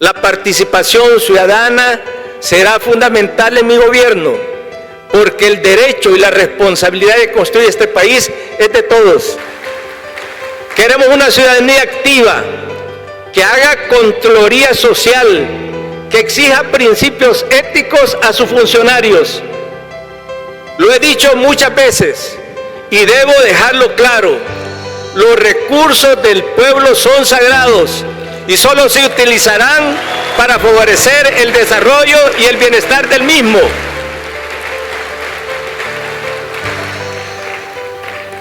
La participación ciudadana será fundamental en mi gobierno, porque el derecho y la responsabilidad de construir este país es de todos. Queremos una ciudadanía activa, que haga contraloría social, que exija principios éticos a sus funcionarios. Lo he dicho muchas veces y debo dejarlo claro: los recursos del pueblo son sagrados y solo se utilizarán para favorecer el desarrollo y el bienestar del mismo.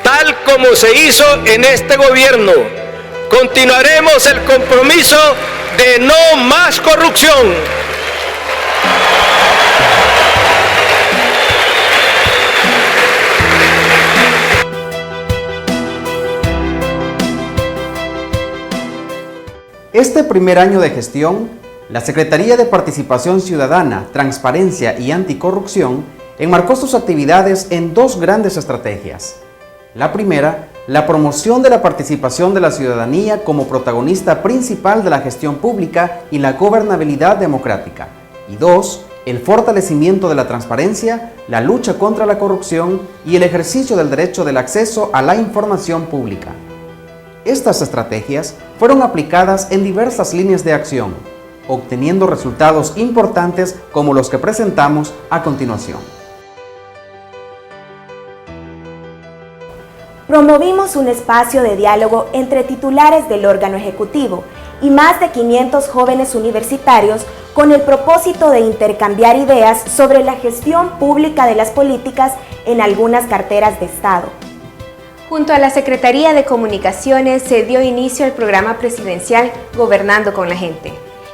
Tal como se hizo en este gobierno, continuaremos el compromiso de no más corrupción. Este primer año de gestión, la Secretaría de Participación Ciudadana, Transparencia y Anticorrupción enmarcó sus actividades en dos grandes estrategias. La primera, la promoción de la participación de la ciudadanía como protagonista principal de la gestión pública y la gobernabilidad democrática. Y dos, el fortalecimiento de la transparencia, la lucha contra la corrupción y el ejercicio del derecho del acceso a la información pública. Estas estrategias fueron aplicadas en diversas líneas de acción, obteniendo resultados importantes como los que presentamos a continuación. Promovimos un espacio de diálogo entre titulares del órgano ejecutivo y más de 500 jóvenes universitarios con el propósito de intercambiar ideas sobre la gestión pública de las políticas en algunas carteras de Estado. Junto a la Secretaría de Comunicaciones se dio inicio al programa presidencial Gobernando con la Gente,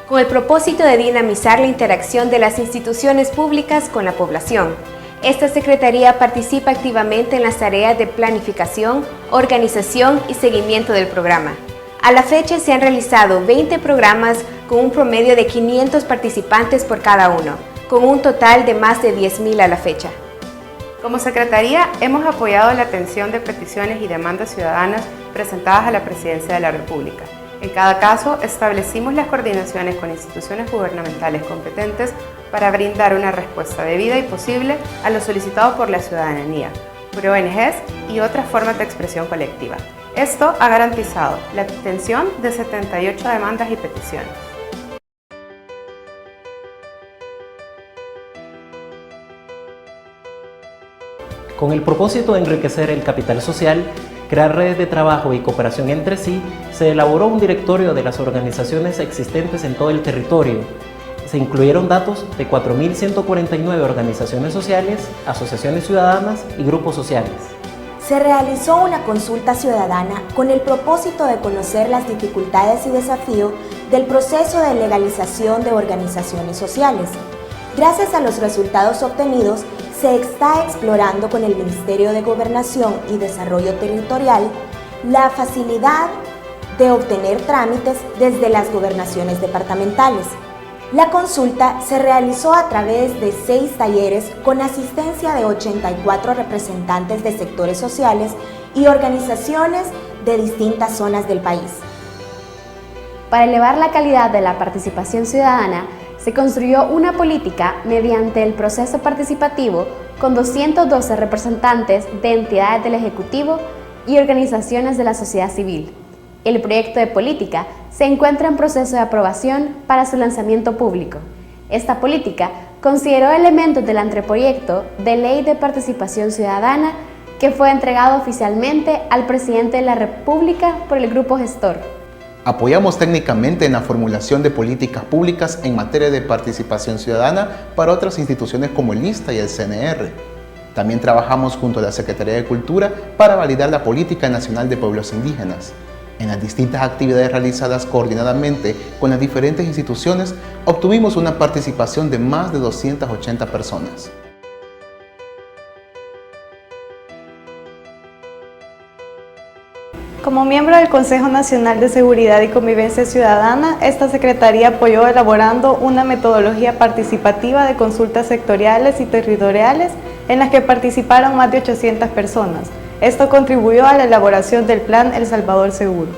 con el propósito de dinamizar la interacción de las instituciones públicas con la población. Esta Secretaría participa activamente en las tareas de planificación, organización y seguimiento del programa. A la fecha se han realizado 20 programas con un promedio de 500 participantes por cada uno, con un total de más de 10.000 a la fecha. Como Secretaría hemos apoyado la atención de peticiones y demandas ciudadanas presentadas a la Presidencia de la República. En cada caso, establecimos las coordinaciones con instituciones gubernamentales competentes para brindar una respuesta debida y posible a lo solicitado por la ciudadanía, por ONGs y otras formas de expresión colectiva. Esto ha garantizado la atención de 78 demandas y peticiones. Con el propósito de enriquecer el capital social, crear redes de trabajo y cooperación entre sí, se elaboró un directorio de las organizaciones existentes en todo el territorio. Se incluyeron datos de 4.149 organizaciones sociales, asociaciones ciudadanas y grupos sociales. Se realizó una consulta ciudadana con el propósito de conocer las dificultades y desafíos del proceso de legalización de organizaciones sociales. Gracias a los resultados obtenidos, se está explorando con el Ministerio de Gobernación y Desarrollo Territorial la facilidad de obtener trámites desde las gobernaciones departamentales. La consulta se realizó a través de 6 talleres con asistencia de 84 representantes de sectores sociales y organizaciones de distintas zonas del país. Para elevar la calidad de la participación ciudadana, se construyó una política mediante el proceso participativo con 212 representantes de entidades del Ejecutivo y organizaciones de la sociedad civil. El proyecto de política se encuentra en proceso de aprobación para su lanzamiento público. Esta política consideró elementos del anteproyecto de Ley de Participación Ciudadana que fue entregado oficialmente al Presidente de la República por el Grupo Gestor. Apoyamos técnicamente en la formulación de políticas públicas en materia de participación ciudadana para otras instituciones como el ISSSTA y el CNR. También trabajamos junto a la Secretaría de Cultura para validar la Política Nacional de Pueblos Indígenas. En las distintas actividades realizadas coordinadamente con las diferentes instituciones, obtuvimos una participación de más de 280 personas. Como miembro del Consejo Nacional de Seguridad y Convivencia Ciudadana, esta Secretaría apoyó elaborando una metodología participativa de consultas sectoriales y territoriales en las que participaron más de 800 personas. Esto contribuyó a la elaboración del Plan El Salvador Seguro.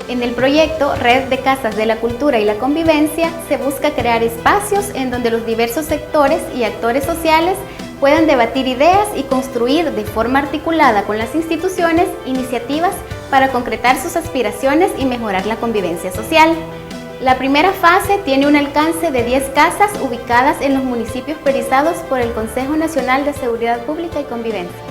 En el proyecto Red de Casas de la Cultura y la Convivencia se busca crear espacios en donde los diversos sectores y actores sociales puedan debatir ideas y construir de forma articulada con las instituciones iniciativas para concretar sus aspiraciones y mejorar la convivencia social. La primera fase tiene un alcance de 10 casas ubicadas en los municipios priorizados por el Consejo Nacional de Seguridad Pública y Convivencia.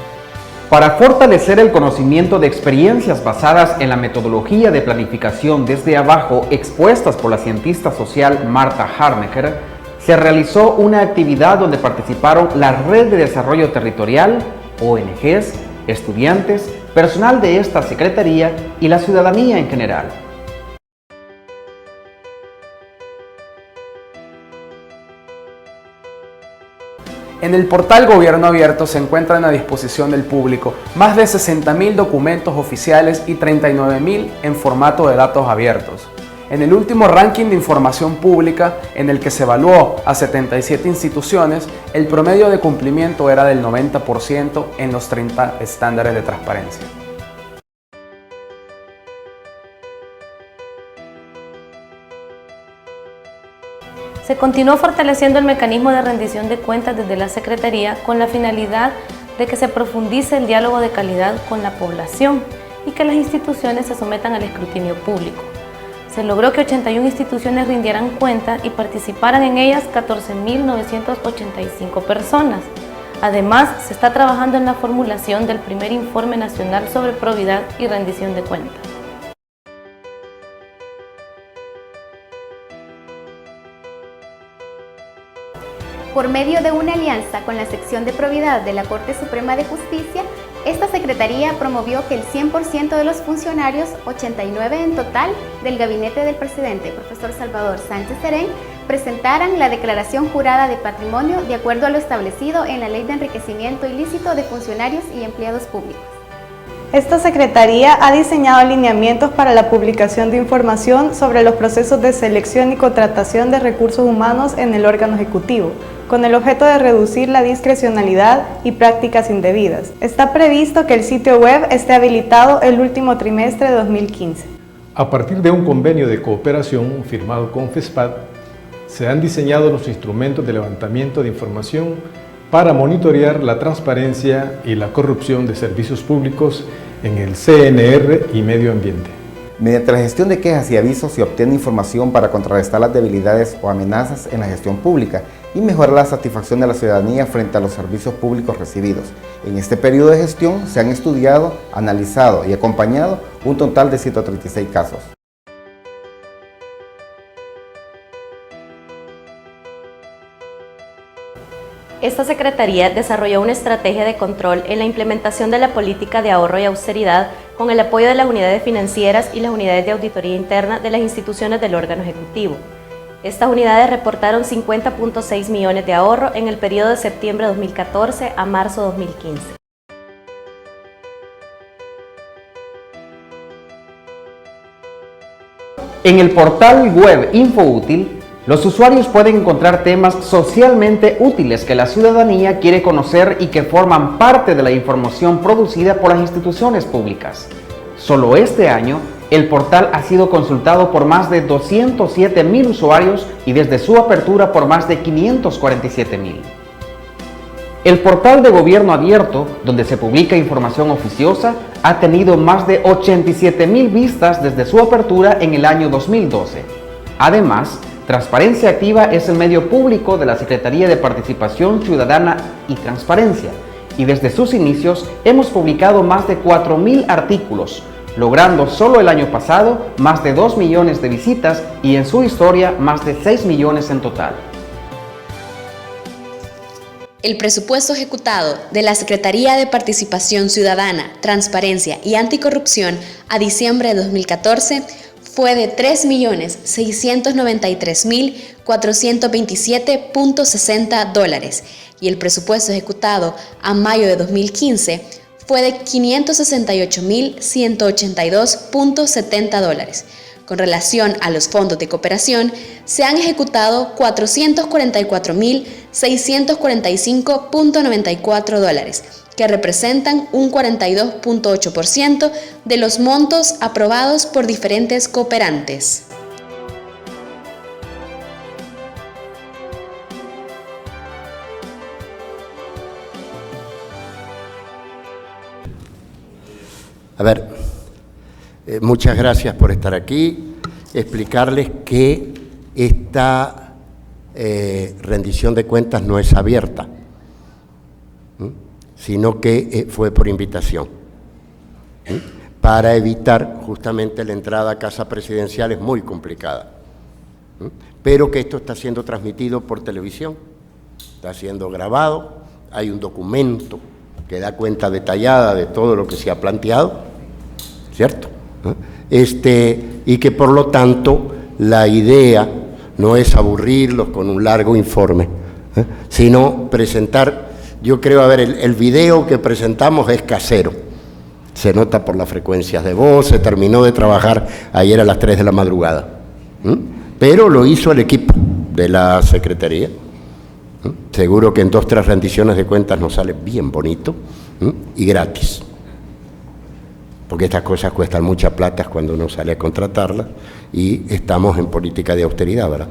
Para fortalecer el conocimiento de experiencias basadas en la metodología de planificación desde abajo expuestas por la cientista social Marta Harnecker, se realizó una actividad donde participaron la Red de Desarrollo Territorial, ONGs, estudiantes, personal de esta secretaría y la ciudadanía en general. En el portal Gobierno Abierto se encuentran a disposición del público más de 60.000 documentos oficiales y 39.000 en formato de datos abiertos. En el último ranking de información pública, en el que se evaluó a 77 instituciones, el promedio de cumplimiento era del 90% en los 30 estándares de transparencia. Se continuó fortaleciendo el mecanismo de rendición de cuentas desde la Secretaría con la finalidad de que se profundice el diálogo de calidad con la población y que las instituciones se sometan al escrutinio público. Se logró que 81 instituciones rindieran cuenta y participaran en ellas 14.985 personas. Además, se está trabajando en la formulación del primer informe nacional sobre probidad y rendición de cuentas. Por medio de una alianza con la sección de probidad de la Corte Suprema de Justicia, esta Secretaría promovió que el 100% de los funcionarios, 89 en total, del gabinete del presidente, profesor Salvador Sánchez Serén, presentaran la declaración jurada de patrimonio de acuerdo a lo establecido en la Ley de Enriquecimiento Ilícito de Funcionarios y Empleados Públicos. Esta Secretaría ha diseñado lineamientos para la publicación de información sobre los procesos de selección y contratación de recursos humanos en el órgano ejecutivo, con el objeto de reducir la discrecionalidad y prácticas indebidas. Está previsto que el sitio web esté habilitado el último trimestre de 2015. A partir de un convenio de cooperación firmado con FESPAD, se han diseñado los instrumentos de levantamiento de información para monitorear la transparencia y la corrupción de servicios públicos en el CNR y medio ambiente. Mediante la gestión de quejas y avisos se obtiene información para contrarrestar las debilidades o amenazas en la gestión pública y mejorar la satisfacción de la ciudadanía frente a los servicios públicos recibidos. En este periodo de gestión se han estudiado, analizado y acompañado un total de 136 casos. Esta Secretaría desarrolló una estrategia de control en la implementación de la política de ahorro y austeridad con el apoyo de las unidades financieras y las unidades de auditoría interna de las instituciones del órgano ejecutivo. Estas unidades reportaron 50.6 millones de ahorro en el periodo de septiembre de 2014 a marzo de 2015. En el portal web InfoÚtil, los usuarios pueden encontrar temas socialmente útiles que la ciudadanía quiere conocer y que forman parte de la información producida por las instituciones públicas. Solo este año, el portal ha sido consultado por más de 207.000 usuarios y desde su apertura por más de 547.000. El portal de Gobierno Abierto, donde se publica información oficiosa, ha tenido más de 87.000 vistas desde su apertura en el año 2012. Además, Transparencia Activa es el medio público de la Secretaría de Participación Ciudadana y Transparencia, y desde sus inicios hemos publicado más de 4.000 artículos, logrando solo el año pasado más de 2 millones de visitas y en su historia más de 6 millones en total. El presupuesto ejecutado de la Secretaría de Participación Ciudadana, Transparencia y Anticorrupción a diciembre de 2014 fue de $3.693.427.60 y el presupuesto ejecutado a mayo de 2015 fue de $568.182.70. Con relación a los fondos de cooperación, se han ejecutado $444.645.94 que representan un 42.8% de los montos aprobados por diferentes cooperantes. A ver, muchas gracias por estar aquí. Explicarles que esta rendición de cuentas no es abierta, sino que fue por invitación, para evitar justamente la entrada a casa presidencial. Es muy complicada, pero que esto está siendo transmitido por televisión, está siendo grabado, hay un documento que da cuenta detallada de todo lo que se ha planteado, ¿cierto? Y que por lo tanto la idea no es aburrirlos con un largo informe, sino presentar, yo creo, a ver, el video que presentamos es casero, se nota por las frecuencias de voz, se terminó de trabajar ayer a las 3 de la madrugada, pero lo hizo el equipo de la Secretaría. Seguro que en 2 o 3 rendiciones de cuentas nos sale bien bonito y gratis, porque estas cosas cuestan mucha plata cuando uno sale a contratarlas, y estamos en política de austeridad, ¿verdad?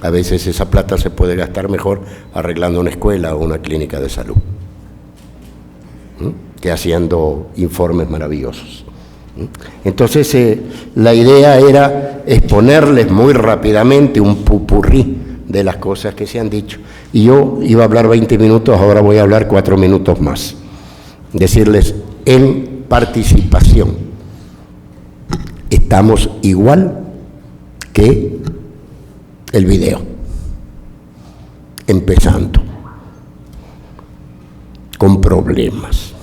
A veces esa plata se puede gastar mejor arreglando una escuela o una clínica de salud, que haciendo informes maravillosos. Entonces la idea era exponerles muy rápidamente un pupurrí de las cosas que se han dicho, y yo iba a hablar 20 minutos, ahora voy a hablar 4 minutos más. Decirles, en participación estamos igual que el video, empezando con problemas.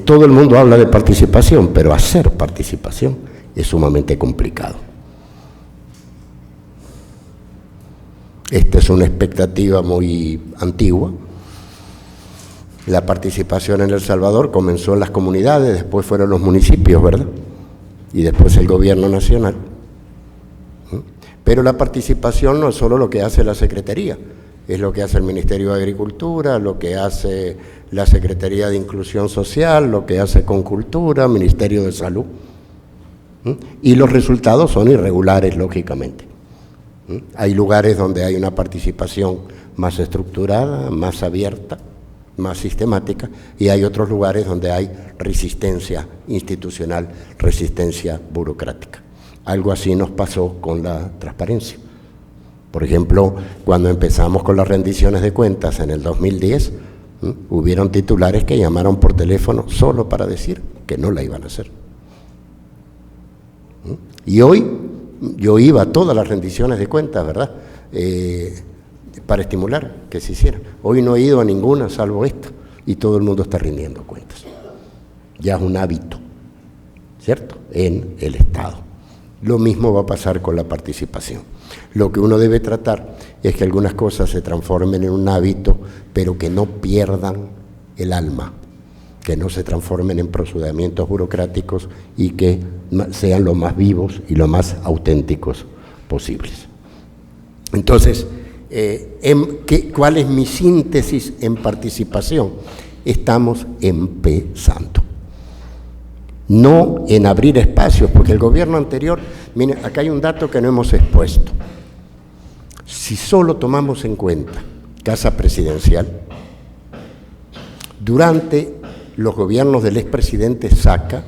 Todo el mundo habla de participación, pero hacer participación es sumamente complicado. Esta es una expectativa muy antigua. La participación en El Salvador comenzó en las comunidades, después fueron los municipios, ¿verdad? Y después el gobierno nacional. Pero la participación no es solo lo que hace la Secretaría, es lo que hace el Ministerio de Agricultura, lo que hace la Secretaría de Inclusión Social, lo que hace Concultura, Ministerio de Salud. Y los resultados son irregulares, lógicamente. Hay lugares donde hay una participación más estructurada, más abierta, más sistemática, y hay otros lugares donde hay resistencia institucional, resistencia burocrática. Algo así nos pasó con la transparencia. Por ejemplo, cuando empezamos con las rendiciones de cuentas en el 2010, hubieron titulares que llamaron por teléfono solo para decir que no la iban a hacer. Y hoy yo iba a todas las rendiciones de cuentas, ¿verdad?, para estimular que se hiciera. Hoy no he ido a ninguna salvo esta, y todo el mundo está rindiendo cuentas. Ya es un hábito, ¿cierto?, en el Estado. Lo mismo va a pasar con la participación. Lo que uno debe tratar es que algunas cosas se transformen en un hábito, pero que no pierdan el alma, que no se transformen en procedimientos burocráticos, y que sean lo más vivos y lo más auténticos posibles. Entonces, ¿cuál es mi síntesis en participación? Estamos empezando. No en abrir espacios, porque el gobierno anterior, miren, acá hay un dato que no hemos expuesto. Si solo tomamos en cuenta Casa Presidencial, durante los gobiernos del expresidente Saca,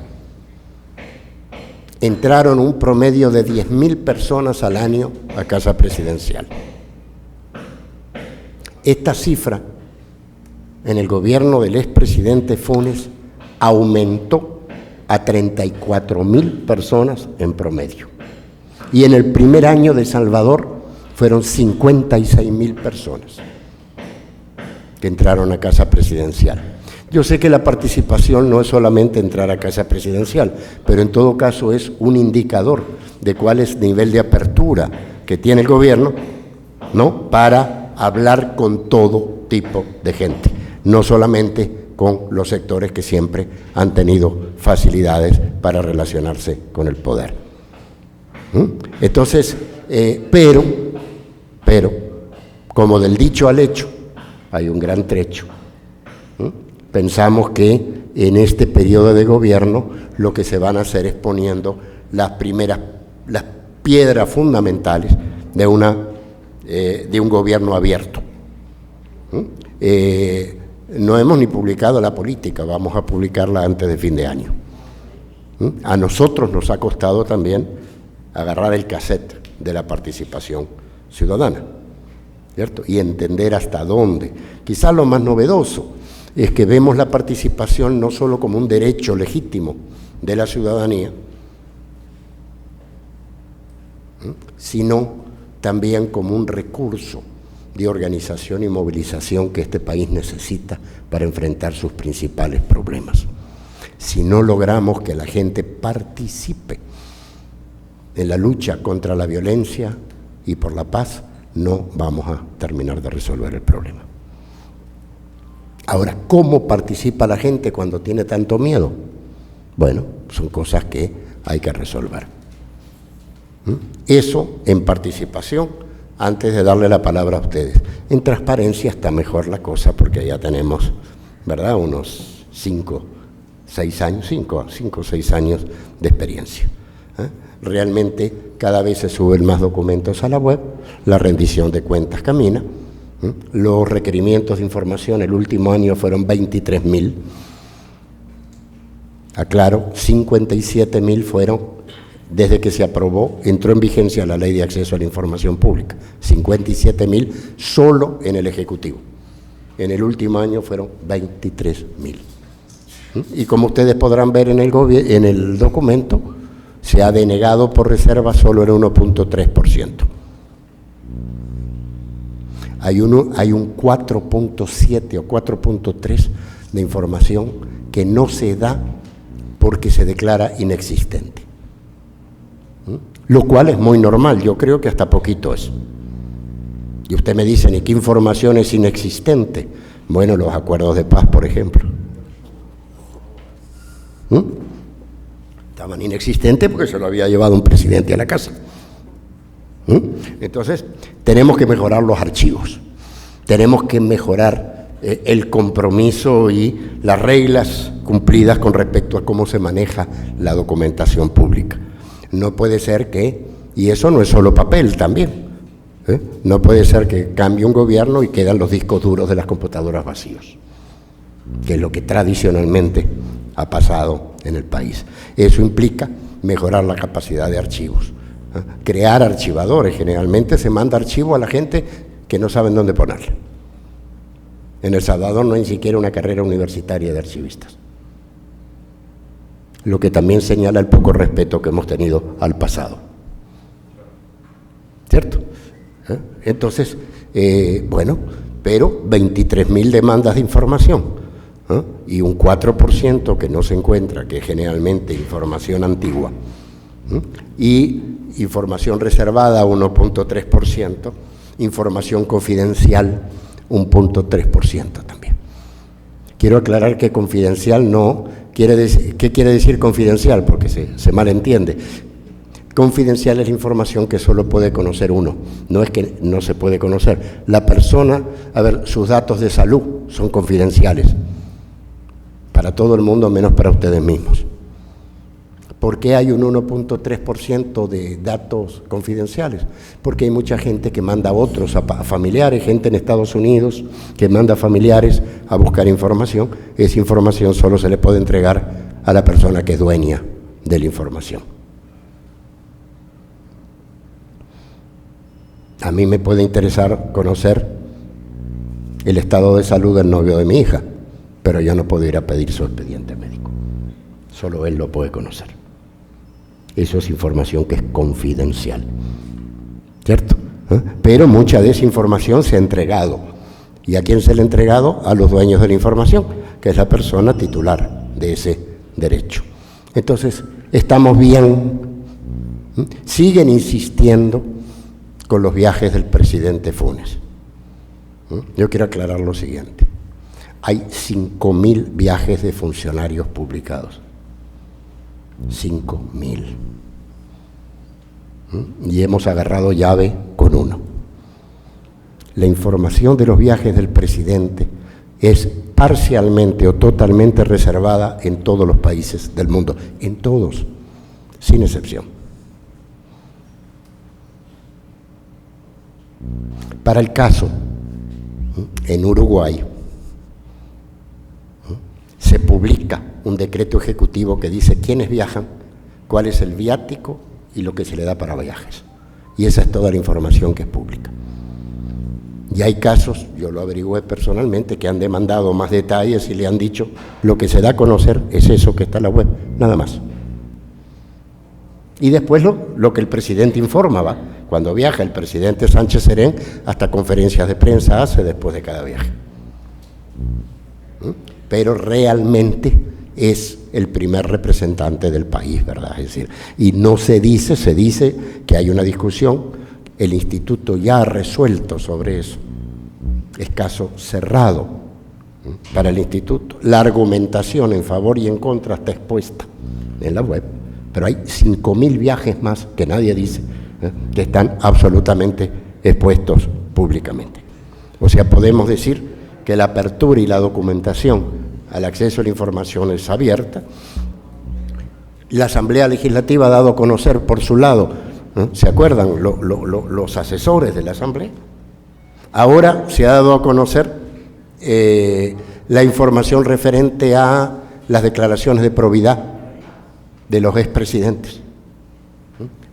entraron un promedio de 10.000 personas al año a Casa Presidencial. Esta cifra, en el gobierno del expresidente Funes, aumentó a 34.000 personas en promedio. Y en el primer año de Salvador fueron 56.000 personas que entraron a Casa Presidencial. Yo sé que la participación no es solamente entrar a Casa Presidencial, pero en todo caso es un indicador de cuál es el nivel de apertura que tiene el gobierno, ¿no?, para hablar con todo tipo de gente, no solamente con los sectores que siempre han tenido facilidades para relacionarse con el poder. Entonces, pero, como del dicho al hecho, hay un gran trecho. Pensamos que en este periodo de gobierno lo que se van a hacer es poniendo las piedras fundamentales de un gobierno abierto. No hemos ni publicado la política, vamos a publicarla antes de fin de año. A nosotros nos ha costado también agarrar el cassette de la participación ciudadana, ¿cierto? Y entender hasta dónde. Quizás lo más novedoso es que vemos la participación no solo como un derecho legítimo de la ciudadanía, sino también como un recurso de organización y movilización que este país necesita para enfrentar sus principales problemas. Si no logramos que la gente participe en la lucha contra la violencia y por la paz, no vamos a terminar de resolver el problema. Ahora, ¿cómo participa la gente cuando tiene tanto miedo? Bueno, son cosas que hay que resolver. Eso en participación, antes de darle la palabra a ustedes. En transparencia está mejor la cosa porque ya tenemos, ¿verdad?, unos 5 o 6 años de experiencia. Realmente cada vez se suben más documentos a la web, la rendición de cuentas camina, los requerimientos de información el último año fueron 23.000, aclaro, 57.000 fueron desde que se aprobó, entró en vigencia la Ley de Acceso a la Información Pública, 57.000 solo en el Ejecutivo. En el último año fueron 23.000. Y como ustedes podrán ver en el documento, se ha denegado por reserva solo el 1.3%. Hay un 4.7 o 4.3 de información que no se da porque se declara inexistente. Lo cual es muy normal, yo creo que hasta poquito es. Y usted me dice, ¿y qué información es inexistente? Bueno, los acuerdos de paz, por ejemplo. Estaban inexistentes porque se lo había llevado un presidente a la casa. Entonces, tenemos que mejorar los archivos, tenemos que mejorar el compromiso y las reglas cumplidas con respecto a cómo se maneja la documentación pública. No puede ser que, y eso no es solo papel también, no puede ser que cambie un gobierno y quedan los discos duros de las computadoras vacíos, que es lo que tradicionalmente ha pasado en el país. Eso implica mejorar la capacidad de archivos, crear archivadores. Generalmente se manda archivo a la gente que no saben dónde ponerlo. En El Salvador no hay ni siquiera una carrera universitaria de archivistas, lo que también señala el poco respeto que hemos tenido al pasado. ¿Cierto? Entonces, bueno, pero 23.000 demandas de información, y un 4% que no se encuentra, que es generalmente información antigua, y información reservada 1.3%, información confidencial 1.3% también. Quiero aclarar que confidencial no quiere decir, ¿qué quiere decir confidencial? Porque se malentiende. Confidencial es la información que solo puede conocer uno, no es que no se puede conocer. La persona, sus datos de salud son confidenciales para todo el mundo menos para ustedes mismos. ¿Por qué hay un 1.3% de datos confidenciales? Porque hay mucha gente que manda a otros, a familiares, gente en Estados Unidos que manda a familiares a buscar información. Esa información solo se le puede entregar a la persona que es dueña de la información. A mí me puede interesar conocer el estado de salud del novio de mi hija, pero yo no puedo ir a pedir su expediente médico. Solo él lo puede conocer. Eso es información que es confidencial, ¿cierto? Pero mucha de esa información se ha entregado. ¿Y a quién se le ha entregado? A los dueños de la información, que es la persona titular de ese derecho. Entonces, estamos bien. Siguen insistiendo con los viajes del presidente Funes. Yo quiero aclarar lo siguiente. Hay 5.000 viajes de funcionarios publicados. 5.000. Y hemos agarrado llave con uno. la información de los viajes del presidente es parcialmente o totalmente reservada en todos los países del mundo, en todos, sin excepción. Para el caso, en Uruguay, se publica un decreto ejecutivo que dice quiénes viajan, cuál es el viático y lo que se le da para viajes. Y esa es toda la información que es pública. Y hay casos, yo lo averigüé personalmente, que han demandado más detalles y le han dicho lo que se da a conocer es eso que está en la web, nada más. Y después lo que el presidente informa, ¿va? Cuando viaja el presidente Sánchez Serén, hasta conferencias de prensa hace después de cada viaje. Pero realmente es el primer representante del país, ¿verdad? Es decir, y no se dice que hay una discusión, el instituto ya ha resuelto sobre eso, es caso cerrado para el instituto. La argumentación en favor y en contra está expuesta en la web, pero hay 5.000 viajes más que nadie dice, que están absolutamente expuestos públicamente. O sea, podemos decir que la apertura y la documentación al acceso a la información es abierta. La Asamblea Legislativa ha dado a conocer por su lado, ¿se acuerdan? Los asesores de la Asamblea. Ahora se ha dado a conocer la información referente a las declaraciones de probidad de los expresidentes.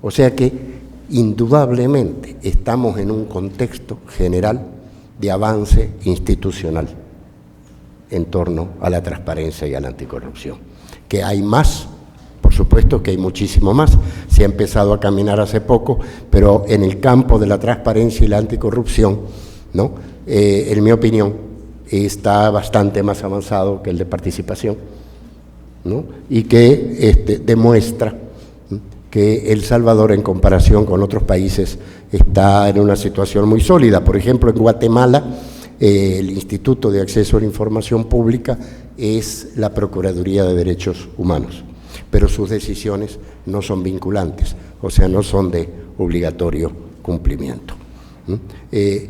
O sea que indudablemente estamos en un contexto general de avance institucional en torno a la transparencia y a la anticorrupción. Que hay más, por supuesto que hay muchísimo más, se ha empezado a caminar hace poco, pero en el campo de la transparencia y la anticorrupción, ¿no? En mi opinión, está bastante más avanzado que el de participación, ¿no? Y que demuestra que El Salvador, en comparación con otros países, está en una situación muy sólida. Por ejemplo, en Guatemala, el Instituto de Acceso a la Información Pública es la Procuraduría de Derechos Humanos, pero sus decisiones no son vinculantes, o sea, no son de obligatorio cumplimiento.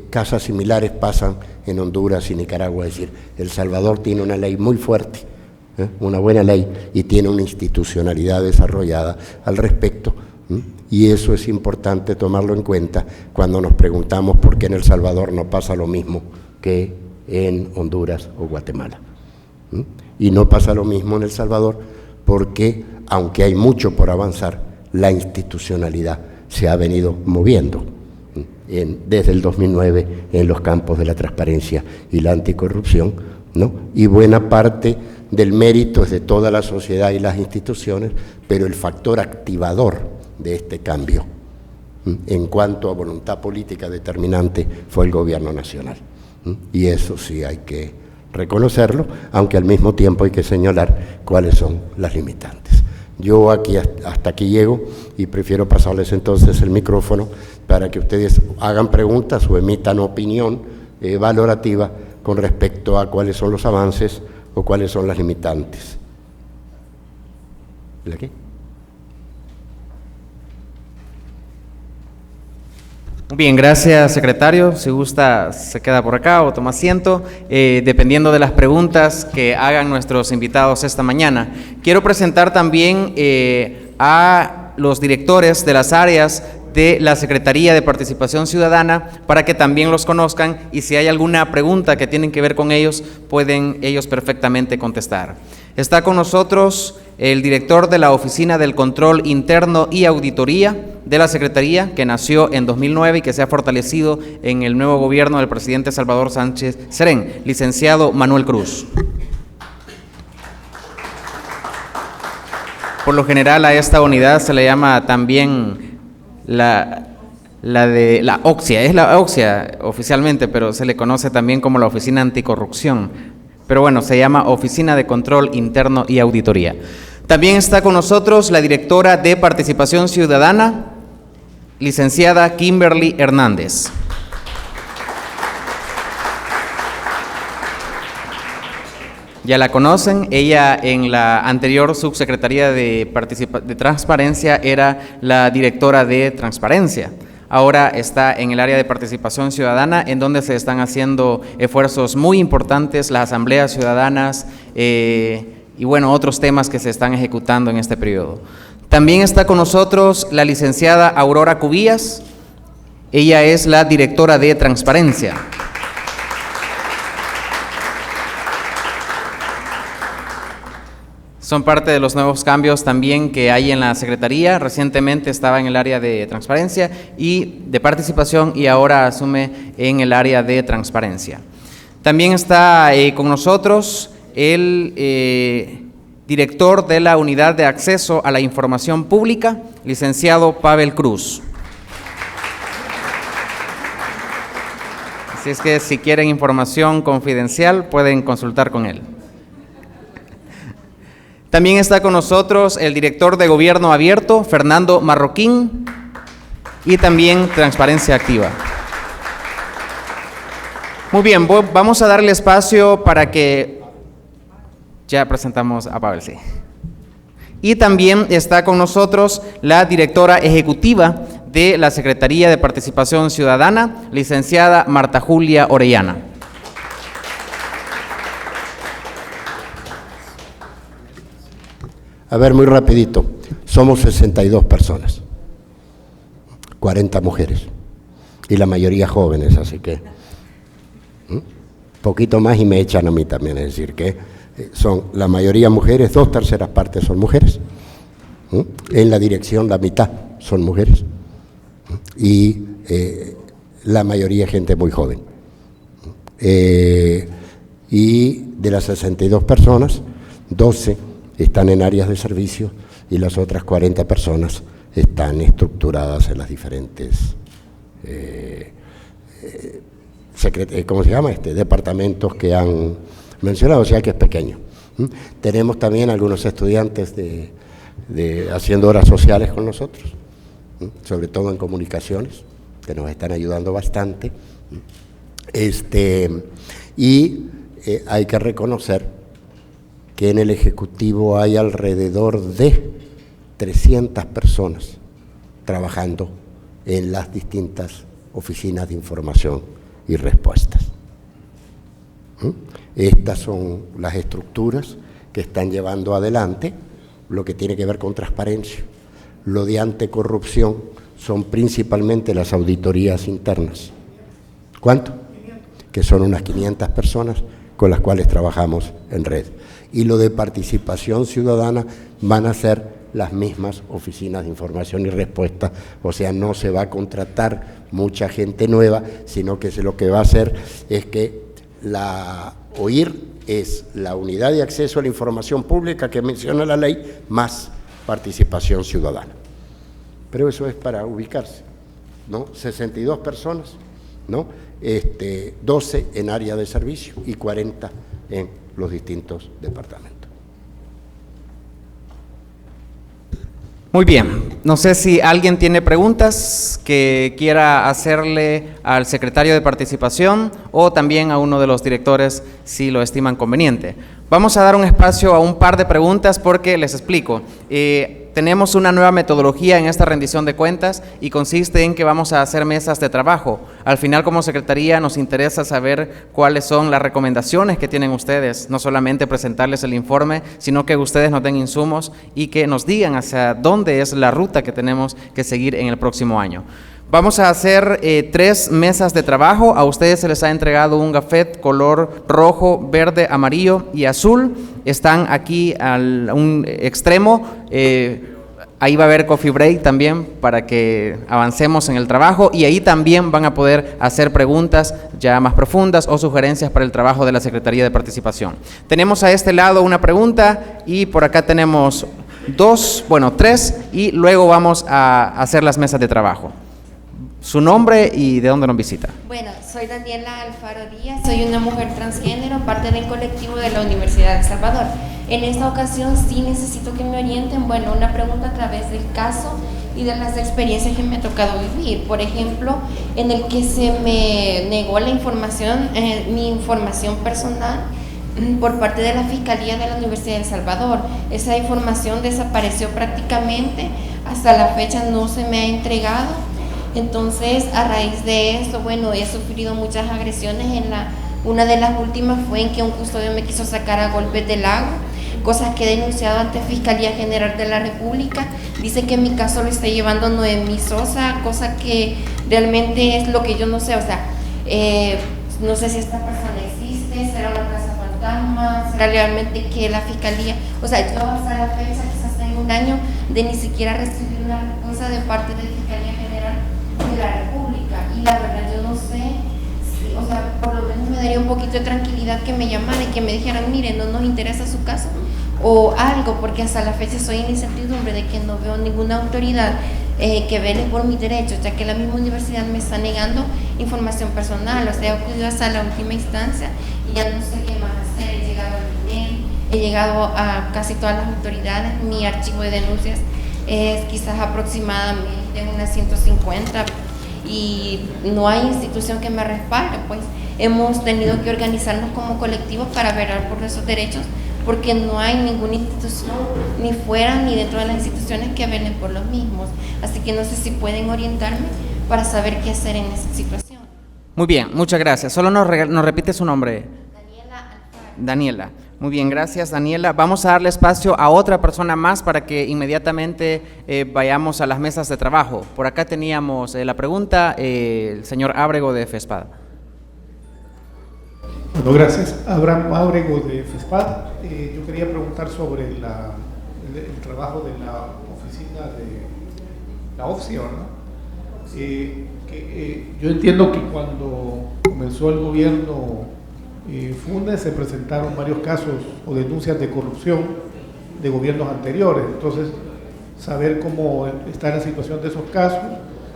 Casos similares pasan en Honduras y Nicaragua, es decir, El Salvador tiene una ley muy fuerte, una buena ley, y tiene una institucionalidad desarrollada al respecto, y eso es importante tomarlo en cuenta cuando nos preguntamos por qué en El Salvador no pasa lo mismo que en Honduras o Guatemala. Y no pasa lo mismo en El Salvador porque, aunque hay mucho por avanzar, la institucionalidad se ha venido moviendo desde el 2009 en los campos de la transparencia y la anticorrupción, ¿no? Y buena parte del mérito es de toda la sociedad y las instituciones, pero el factor activador de este cambio en cuanto a voluntad política determinante fue el gobierno nacional. Y eso sí hay que reconocerlo, aunque al mismo tiempo hay que señalar cuáles son las limitantes. Yo hasta aquí llego y prefiero pasarles entonces el micrófono para que ustedes hagan preguntas o emitan opinión valorativa con respecto a cuáles son los avances o cuáles son las limitantes. ¿La qué? Muy bien, gracias, secretario. Si gusta, se queda por acá o toma asiento, dependiendo de las preguntas que hagan nuestros invitados esta mañana. Quiero presentar también a los directores de las áreas de la Secretaría de Participación Ciudadana para que también los conozcan, y si hay alguna pregunta que tienen que ver con ellos, pueden ellos perfectamente contestar. Está con nosotros el director de la Oficina del Control Interno y Auditoría de la Secretaría, que nació en 2009 y que se ha fortalecido en el nuevo gobierno del presidente Salvador Sánchez Serén, licenciado Manuel Cruz. Por lo general a esta unidad se le llama también la OXIA, es la OXIA oficialmente, pero se le conoce también como la Oficina Anticorrupción, pero bueno, se llama Oficina de Control Interno y Auditoría. También está con nosotros la directora de Participación Ciudadana, licenciada Kimberly Hernández. Ya la conocen, ella en la anterior subsecretaría de Transparencia era la directora de Transparencia. ahora está en el área de participación ciudadana, en donde se están haciendo esfuerzos muy importantes, las asambleas ciudadanas y bueno, otros temas que se están ejecutando en este periodo. También está con nosotros la licenciada Aurora Cubillas. Ella es la directora de Transparencia. Son parte de los nuevos cambios también que hay en la Secretaría. Recientemente estaba en el área de Transparencia y de Participación y ahora asume en el área de Transparencia. También está con nosotros el director de la Unidad de Acceso a la Información Pública, licenciado Pavel Cruz. Así es que si quieren información confidencial pueden consultar con él. También está con nosotros el director de Gobierno Abierto, Fernando Marroquín, y también Transparencia Activa. Muy bien, vamos a darle espacio para que... Ya presentamos a Pavel, sí. Y también está con nosotros la directora ejecutiva de la Secretaría de Participación Ciudadana, licenciada Marta Julia Orellana. A ver, muy rapidito, somos 62 personas, 40 mujeres, y la mayoría jóvenes, así que poquito más y me echan a mí también, es decir, que son la mayoría mujeres, 2/3 partes son mujeres, en la dirección la mitad son mujeres, y la mayoría gente muy joven. Y de las 62 personas, 12 están en áreas de servicio y las otras 40 personas están estructuradas en las diferentes departamentos que han mencionado, o sea que es pequeño. Tenemos también algunos estudiantes haciendo horas sociales con nosotros, sobre todo en comunicaciones, que nos están ayudando bastante. Y hay que reconocer que en el Ejecutivo hay alrededor de 300 personas trabajando en las distintas oficinas de información y respuestas. Estas son las estructuras que están llevando adelante lo que tiene que ver con transparencia. Lo de anticorrupción son principalmente las auditorías internas. ¿Cuánto? Que son unas 500 personas con las cuales trabajamos en red. Y lo de participación ciudadana van a ser las mismas oficinas de información y respuesta, o sea, no se va a contratar mucha gente nueva, sino que lo que va a hacer es que OIR es la unidad de acceso a la información pública que menciona la ley, más participación ciudadana. Pero eso es para ubicarse, ¿no? 62 personas, ¿no? 12 en área de servicio y 40 en los distintos departamentos. Muy bien, no sé si alguien tiene preguntas que quiera hacerle al secretario de Participación o también a uno de los directores si lo estiman conveniente. Vamos a dar un espacio a un par de preguntas porque les explico. Tenemos una nueva metodología en esta rendición de cuentas y consiste en que vamos a hacer mesas de trabajo. Al final, como Secretaría, nos interesa saber cuáles son las recomendaciones que tienen ustedes, no solamente presentarles el informe, sino que ustedes nos den insumos y que nos digan hacia dónde es la ruta que tenemos que seguir en el próximo año. Vamos a hacer 3 mesas de trabajo. A ustedes se les ha entregado un gafet color rojo, verde, amarillo y azul. Están aquí a un extremo. Ahí va a haber coffee break también para que avancemos en el trabajo y ahí también van a poder hacer preguntas ya más profundas o sugerencias para el trabajo de la Secretaría de Participación. Tenemos a este lado una pregunta y por acá tenemos 3 y luego vamos a hacer las mesas de trabajo. Su nombre y de dónde nos visita. Bueno, soy Daniela Alfaro Díaz, soy una mujer transgénero, parte del colectivo de la Universidad de El Salvador. En esta ocasión sí necesito que me orienten, bueno, una pregunta a través del caso y de las experiencias que me ha tocado vivir. Por ejemplo, en el que se me negó la información, mi información personal por parte de la Fiscalía de la Universidad de El Salvador. Esa información desapareció prácticamente, hasta la fecha no se me ha entregado. Entonces, a raíz de esto, bueno, he sufrido muchas agresiones. Una de las últimas fue en que un custodio me quiso sacar a golpes del lago, cosas que he denunciado ante Fiscalía General de la República. Dice que mi caso lo está llevando Noemí Sosa, cosa que realmente es lo que yo no sé. O sea, no sé si esta persona existe, será una casa fantasma, será realmente que la Fiscalía, o sea, yo hasta la fecha quizás tengo un año de ni siquiera recibir una respuesta de parte de Fiscalía General de la República, y la verdad yo no sé, o sea, por lo menos me daría un poquito de tranquilidad que me llamaran y que me dijeran, mire, no nos interesa su caso o algo, porque hasta la fecha estoy en incertidumbre de que no veo ninguna autoridad que vele por mis derechos, ya que la misma universidad me está negando información personal. O sea, he acudido hasta la última instancia y ya no sé qué más hacer. He llegado al INEM, he llegado a casi todas las autoridades. Mi archivo de denuncias es quizás aproximadamente unas 150 y no hay institución que me respalde. Pues hemos tenido que organizarnos como colectivos para velar por nuestros derechos, porque no hay ninguna institución, ni fuera ni dentro de las instituciones, que velen por los mismos. Así que no sé si pueden orientarme para saber qué hacer en esa situación. Muy bien, muchas gracias. Solo nos repite su nombre. Daniela. Muy bien, gracias, Daniela. Vamos a darle espacio a otra persona más para que inmediatamente vayamos a las mesas de trabajo. Por acá teníamos la pregunta, el señor Ábrego de FESPAD. Bueno, gracias. Abraham Ábrego de FESPAD. Yo quería preguntar sobre el trabajo de la oficina de la OFCIO, ¿no? Yo entiendo que cuando comenzó el gobierno Funes se presentaron varios casos o denuncias de corrupción de gobiernos anteriores. Entonces, saber cómo está la situación de esos casos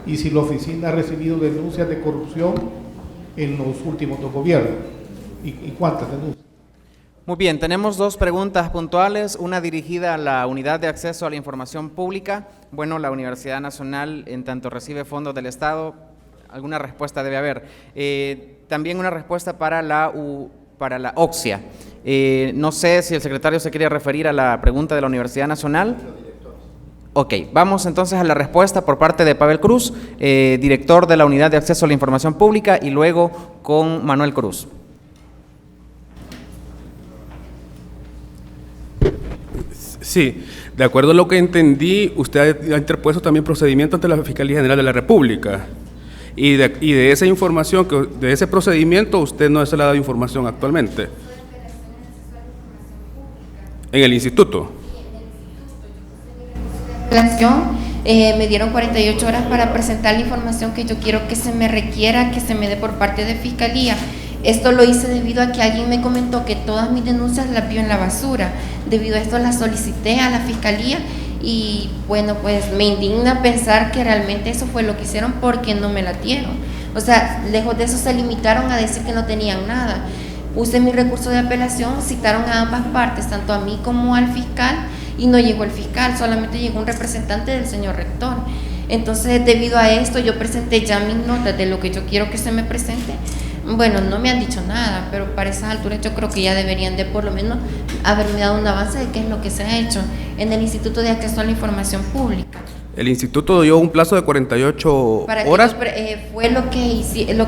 y si la oficina ha recibido denuncias de corrupción en los últimos dos gobiernos. ¿Y cuántas denuncias? Muy bien, tenemos dos preguntas puntuales, una dirigida a la Unidad de Acceso a la Información Pública. Bueno, la Universidad Nacional, en tanto recibe fondos del Estado, alguna respuesta debe haber. También una respuesta para la OCSIA. No sé si el secretario se quiere referir a la pregunta de la Universidad Nacional. Ok, vamos entonces a la respuesta por parte de Pavel Cruz, director de la Unidad de Acceso a la Información Pública, y luego con Manuel Cruz. Sí, de acuerdo a lo que entendí, usted ha interpuesto también procedimiento ante la Fiscalía General de la República. Y de esa información, de ese procedimiento, usted no se le ha dado información actualmente. En el instituto. Me dieron 48 horas para presentar la información que yo quiero que se me requiera, que se me dé por parte de Fiscalía. Esto lo hice debido a que alguien me comentó que todas mis denuncias las vio en la basura. Debido a esto las solicité a la Fiscalía y bueno, pues me indigna pensar que realmente eso fue lo que hicieron, porque no me la dieron. O sea, lejos de eso se limitaron a decir que no tenían nada. Puse mi recurso de apelación, citaron a ambas partes, tanto a mí como al fiscal, y no llegó el fiscal, solamente llegó un representante del señor rector. Entonces, debido a esto, yo presenté ya mis notas de lo que yo quiero que se me presente. Bueno, no me han dicho nada, pero para esas alturas yo creo que ya deberían de por lo menos haberme dado un avance de qué es lo que se ha hecho en el Instituto de Acceso a la Información Pública. El instituto dio un plazo de 48 horas. Fue lo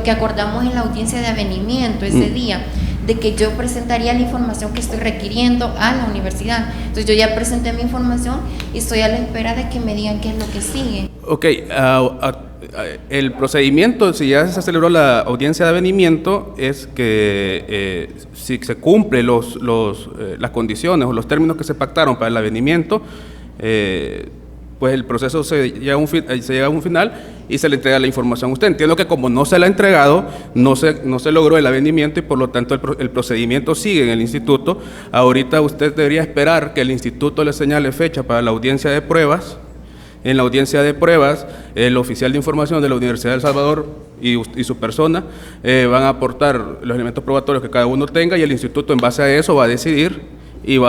que acordamos en la audiencia de avenimiento ese día, de que yo presentaría la información que estoy requiriendo a la universidad. Entonces yo ya presenté mi información y estoy a la espera de que me digan qué es lo que sigue. Ok, el procedimiento, si ya se celebró la audiencia de avenimiento, es que si se cumplen las condiciones o los términos que se pactaron para el avenimiento, pues el proceso se llega a un final y se le entrega la información a usted. Entiendo que como no se la ha entregado, no se logró el avenimiento y por lo tanto el procedimiento sigue en el instituto. Ahorita usted debería esperar que el instituto le señale fecha para la audiencia de pruebas. En la audiencia de pruebas, el oficial de información de la Universidad de El Salvador y su persona van a aportar los elementos probatorios que cada uno tenga y el instituto en base a eso va a decidir y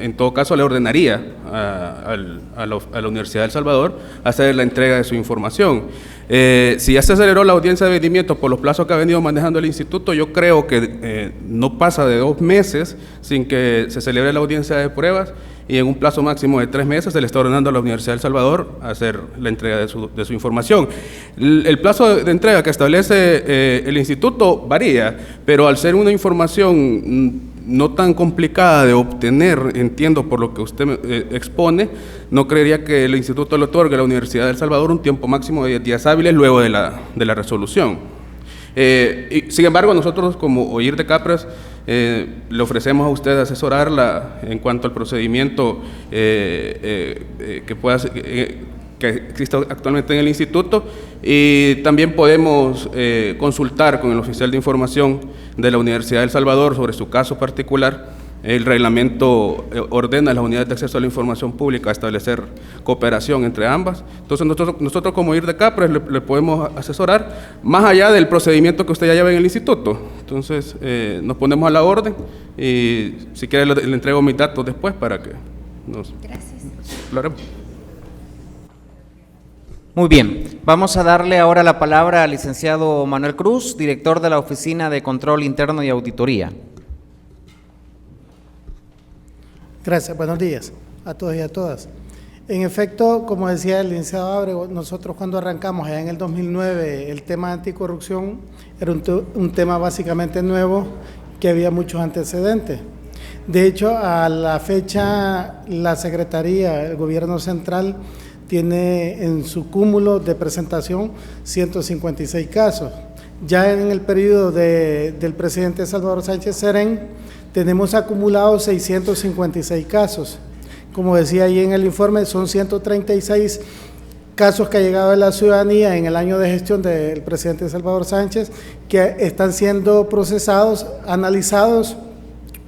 en todo caso le ordenaría a la Universidad de El Salvador hacer la entrega de su información. Si ya se aceleró la audiencia de avenimiento por los plazos que ha venido manejando el instituto, yo creo que no pasa de 2 meses sin que se celebre la audiencia de pruebas y en un plazo máximo de 3 meses se le está ordenando a la Universidad del Salvador hacer la entrega de su información. El plazo de entrega que establece el instituto varía, pero al ser una información no tan complicada de obtener, entiendo por lo que usted expone, no creería que el instituto le otorgue a la Universidad del Salvador un tiempo máximo de 10 días hábiles luego de la resolución. Y, sin embargo, nosotros como OIR de CAPRES le ofrecemos a usted asesorarla en cuanto al procedimiento que existe actualmente en el instituto, y también podemos consultar con el oficial de información de la Universidad del Salvador sobre su caso particular. El reglamento ordena a las unidades de acceso a la información pública a establecer cooperación entre ambas. Entonces nosotros como OIR de CAPRES le podemos asesorar más allá del procedimiento que usted ya lleva en el instituto. Entonces nos ponemos a la orden, y si quiere le entrego mis datos después para que nos aclaremos. Muy bien, vamos a darle ahora la palabra al licenciado Manuel Cruz, director de la Oficina de Control Interno y Auditoría. Gracias, buenos días a todos y a todas. En efecto, como decía el licenciado Ábrego, nosotros cuando arrancamos allá en el 2009 el tema de anticorrupción era un tema básicamente nuevo, que había muchos antecedentes. De hecho, a la fecha la Secretaría, el Gobierno Central, tiene en su cúmulo de presentación 156 casos. Ya en el periodo del presidente Salvador Sánchez Serén tenemos acumulados 656 casos. Como decía ahí en el informe, son 136 casos que ha llegado de la ciudadanía en el año de gestión del presidente Salvador Sánchez, que están siendo procesados, analizados.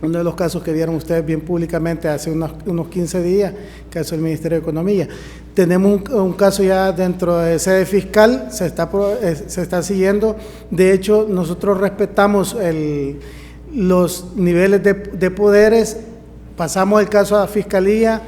Uno de los casos que vieron ustedes bien públicamente hace unos 15 días, caso del Ministerio de Economía. Tenemos un caso ya dentro de sede fiscal, se está siguiendo. De hecho, nosotros respetamos los niveles de poderes, pasamos el caso a Fiscalía,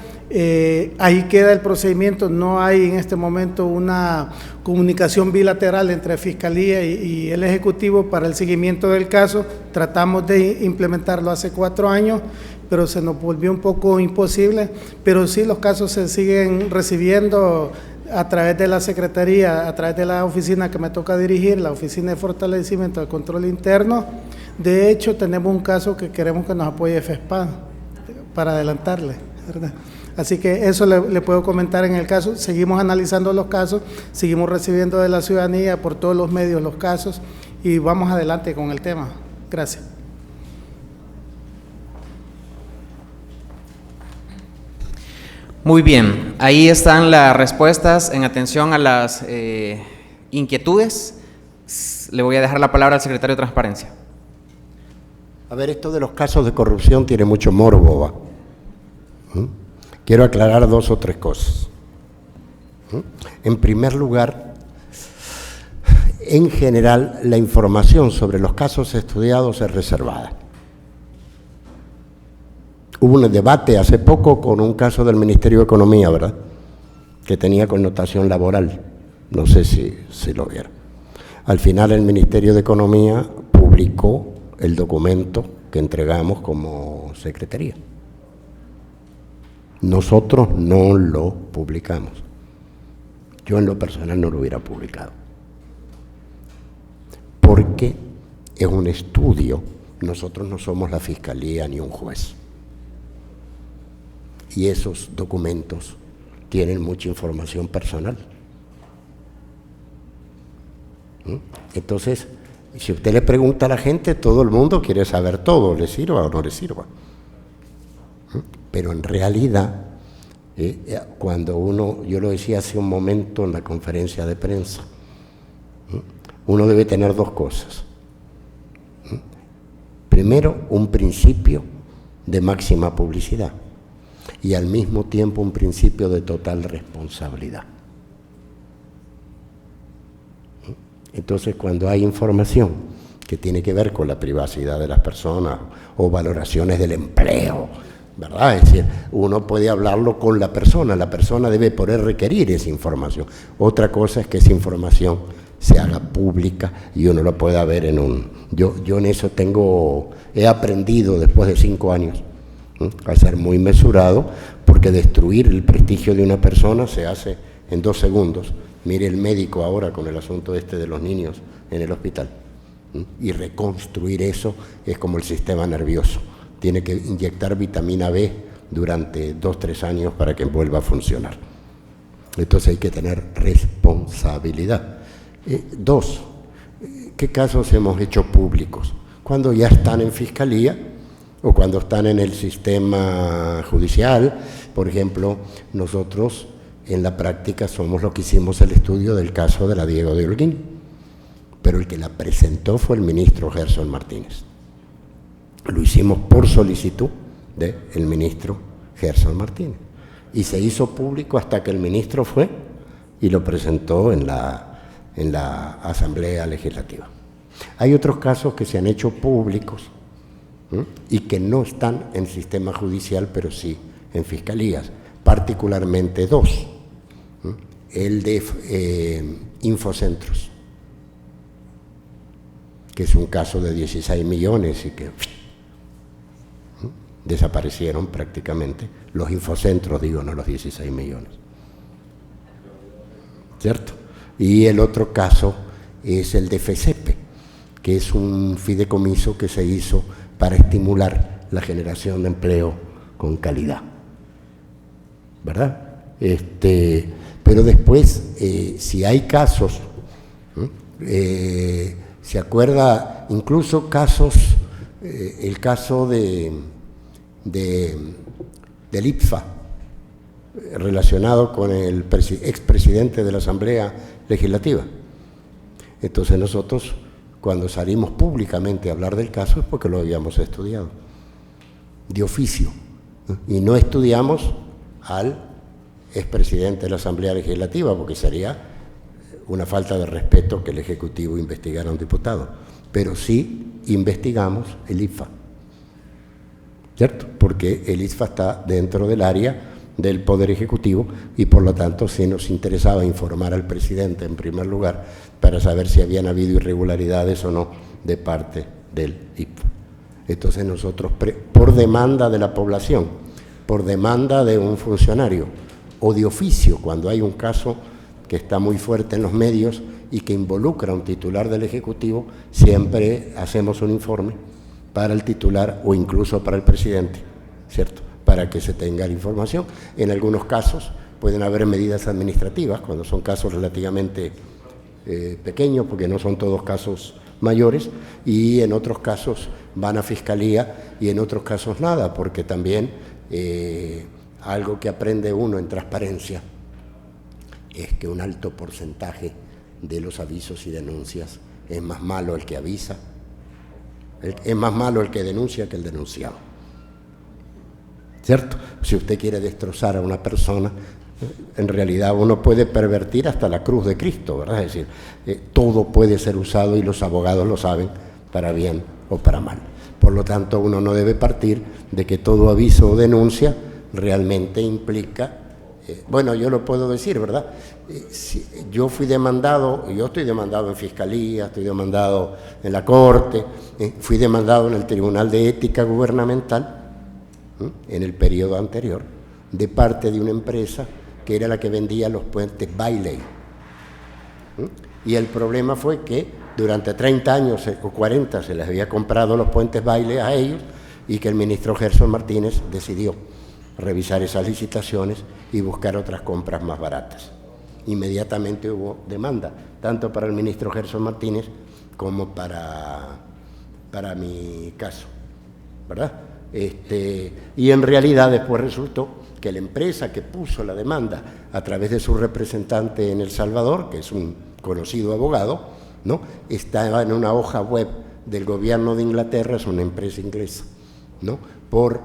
ahí queda el procedimiento, no hay en este momento una comunicación bilateral entre Fiscalía y el Ejecutivo para el seguimiento del caso. Tratamos de implementarlo hace 4 años, pero se nos volvió un poco imposible, pero sí los casos se siguen recibiendo a través de la Secretaría, a través de la oficina que me toca dirigir, la Oficina de Fortalecimiento del Control Interno. De hecho, tenemos un caso que queremos que nos apoye FESPAD para adelantarle, ¿verdad? Así que eso le puedo comentar en el caso. Seguimos analizando los casos, seguimos recibiendo de la ciudadanía por todos los medios los casos y vamos adelante con el tema. Gracias. Muy bien, ahí están las respuestas en atención a las inquietudes. Le voy a dejar la palabra al secretario de Transparencia. A ver, esto de los casos de corrupción tiene mucho morbo, ¿va? Quiero aclarar 2 o 3 cosas. En primer lugar, en general, la información sobre los casos estudiados es reservada. Hubo un debate hace poco con un caso del Ministerio de Economía, ¿verdad?, que tenía connotación laboral. No sé si lo vieron. Al final el Ministerio de Economía publicó el documento que entregamos como Secretaría. Nosotros no lo publicamos. Yo en lo personal no lo hubiera publicado. Porque es un estudio. Nosotros no somos la Fiscalía ni un juez. Y esos documentos tienen mucha información personal. Entonces, si usted le pregunta a la gente, todo el mundo quiere saber todo, le sirva o no le sirva. Pero en realidad, cuando uno, yo lo decía hace un momento en la conferencia de prensa, uno debe tener 2 cosas. Primero, un principio de máxima publicidad y al mismo tiempo un principio de total responsabilidad. Entonces, cuando hay información que tiene que ver con la privacidad de las personas o valoraciones del empleo, ¿verdad? Es decir, uno puede hablarlo con la persona debe poder requerir esa información. Otra cosa es que esa información se haga pública y uno lo pueda ver en un... Yo en eso he aprendido después de 5 años a ser muy mesurado, porque destruir el prestigio de una persona se hace en 2 segundos. Mire el médico ahora con el asunto de los niños en el hospital. Y reconstruir eso es como el sistema nervioso. Tiene que inyectar vitamina B durante 2-3 años para que vuelva a funcionar. Entonces hay que tener responsabilidad. 2, ¿qué casos hemos hecho públicos? Cuando ya están en fiscalía o cuando están en el sistema judicial. Por ejemplo, nosotros en la práctica somos los que hicimos el estudio del caso de la Diego de Holguín, pero el que la presentó fue el ministro Gerson Martínez. Lo hicimos por solicitud del ministro Gerson Martínez y se hizo público hasta que el ministro fue y lo presentó en la Asamblea Legislativa. Hay otros casos que se han hecho públicos y que no están en el sistema judicial, pero sí en fiscalías, particularmente 2. El de Infocentros, que es un caso de 16 millones y que desaparecieron prácticamente. Los Infocentros, digo, no los 16 millones. ¿Cierto? Y el otro caso es el de FECEPE, que es un fideicomiso que se hizo para estimular la generación de empleo con calidad. ¿Verdad? Pero después, si hay casos, se acuerda incluso casos, el caso del IPFA, relacionado con el expresidente de la Asamblea Legislativa. Entonces nosotros, cuando salimos públicamente a hablar del caso, es porque lo habíamos estudiado, de oficio, y no estudiamos al expresidente de la Asamblea Legislativa, porque sería una falta de respeto que el Ejecutivo investigara a un diputado, pero sí investigamos el IPFA, ¿cierto? Porque el IPFA está dentro del área del Poder Ejecutivo y por lo tanto sí nos interesaba informar al presidente en primer lugar para saber si habían habido irregularidades o no de parte del IPFA. Entonces nosotros, por demanda de la población, por demanda de un funcionario o de oficio, cuando hay un caso que está muy fuerte en los medios y que involucra a un titular del Ejecutivo, siempre hacemos un informe para el titular o incluso para el presidente, ¿cierto?, para que se tenga la información. En algunos casos pueden haber medidas administrativas, cuando son casos relativamente pequeños, porque no son todos casos mayores, y en otros casos van a fiscalía y en otros casos nada, porque también algo que aprende uno en transparencia es que un alto porcentaje de los avisos y denuncias es más malo el que avisa, es más malo el que denuncia que el denunciado. ¿Cierto? Si usted quiere destrozar a una persona, en realidad uno puede pervertir hasta la cruz de Cristo, ¿verdad? Es decir, todo puede ser usado y los abogados lo saben, para bien o para mal. Por lo tanto, uno no debe partir de que todo aviso o denuncia realmente implica, bueno, yo lo puedo decir, ¿verdad? Si yo fui demandado, yo estoy demandado en Fiscalía, estoy demandado en la Corte, fui demandado en el Tribunal de Ética Gubernamental, en el periodo anterior, de parte de una empresa que era la que vendía los puentes Bailey. Y el problema fue que durante 30 años o 40 se les había comprado los puentes Bailey a ellos y que el ministro Gerson Martínez decidió revisar esas licitaciones y buscar otras compras más baratas. Inmediatamente hubo demanda, tanto para el ministro Gerson Martínez como para mi caso, ¿verdad? Y en realidad después resultó que la empresa que puso la demanda a través de su representante en El Salvador, que es un conocido abogado, ¿no?, estaba en una hoja web del gobierno de Inglaterra, es una empresa inglesa, ¿no?, por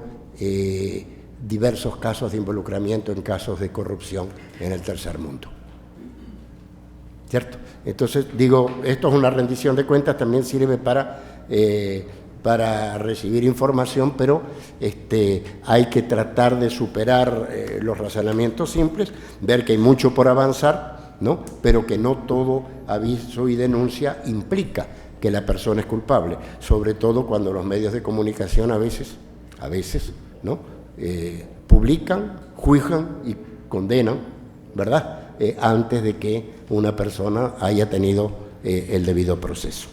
diversos casos de involucramiento en casos de corrupción en el tercer mundo. ¿Cierto? Entonces, digo, esto es una rendición de cuentas, también sirve para recibir información, pero hay que tratar de superar los razonamientos simples, ver que hay mucho por avanzar, ¿no?, pero que no todo aviso y denuncia implica que la persona es culpable, sobre todo cuando los medios de comunicación a veces ¿no? Publican, juzgan y condenan, ¿verdad? Antes de que una persona haya tenido el debido proceso.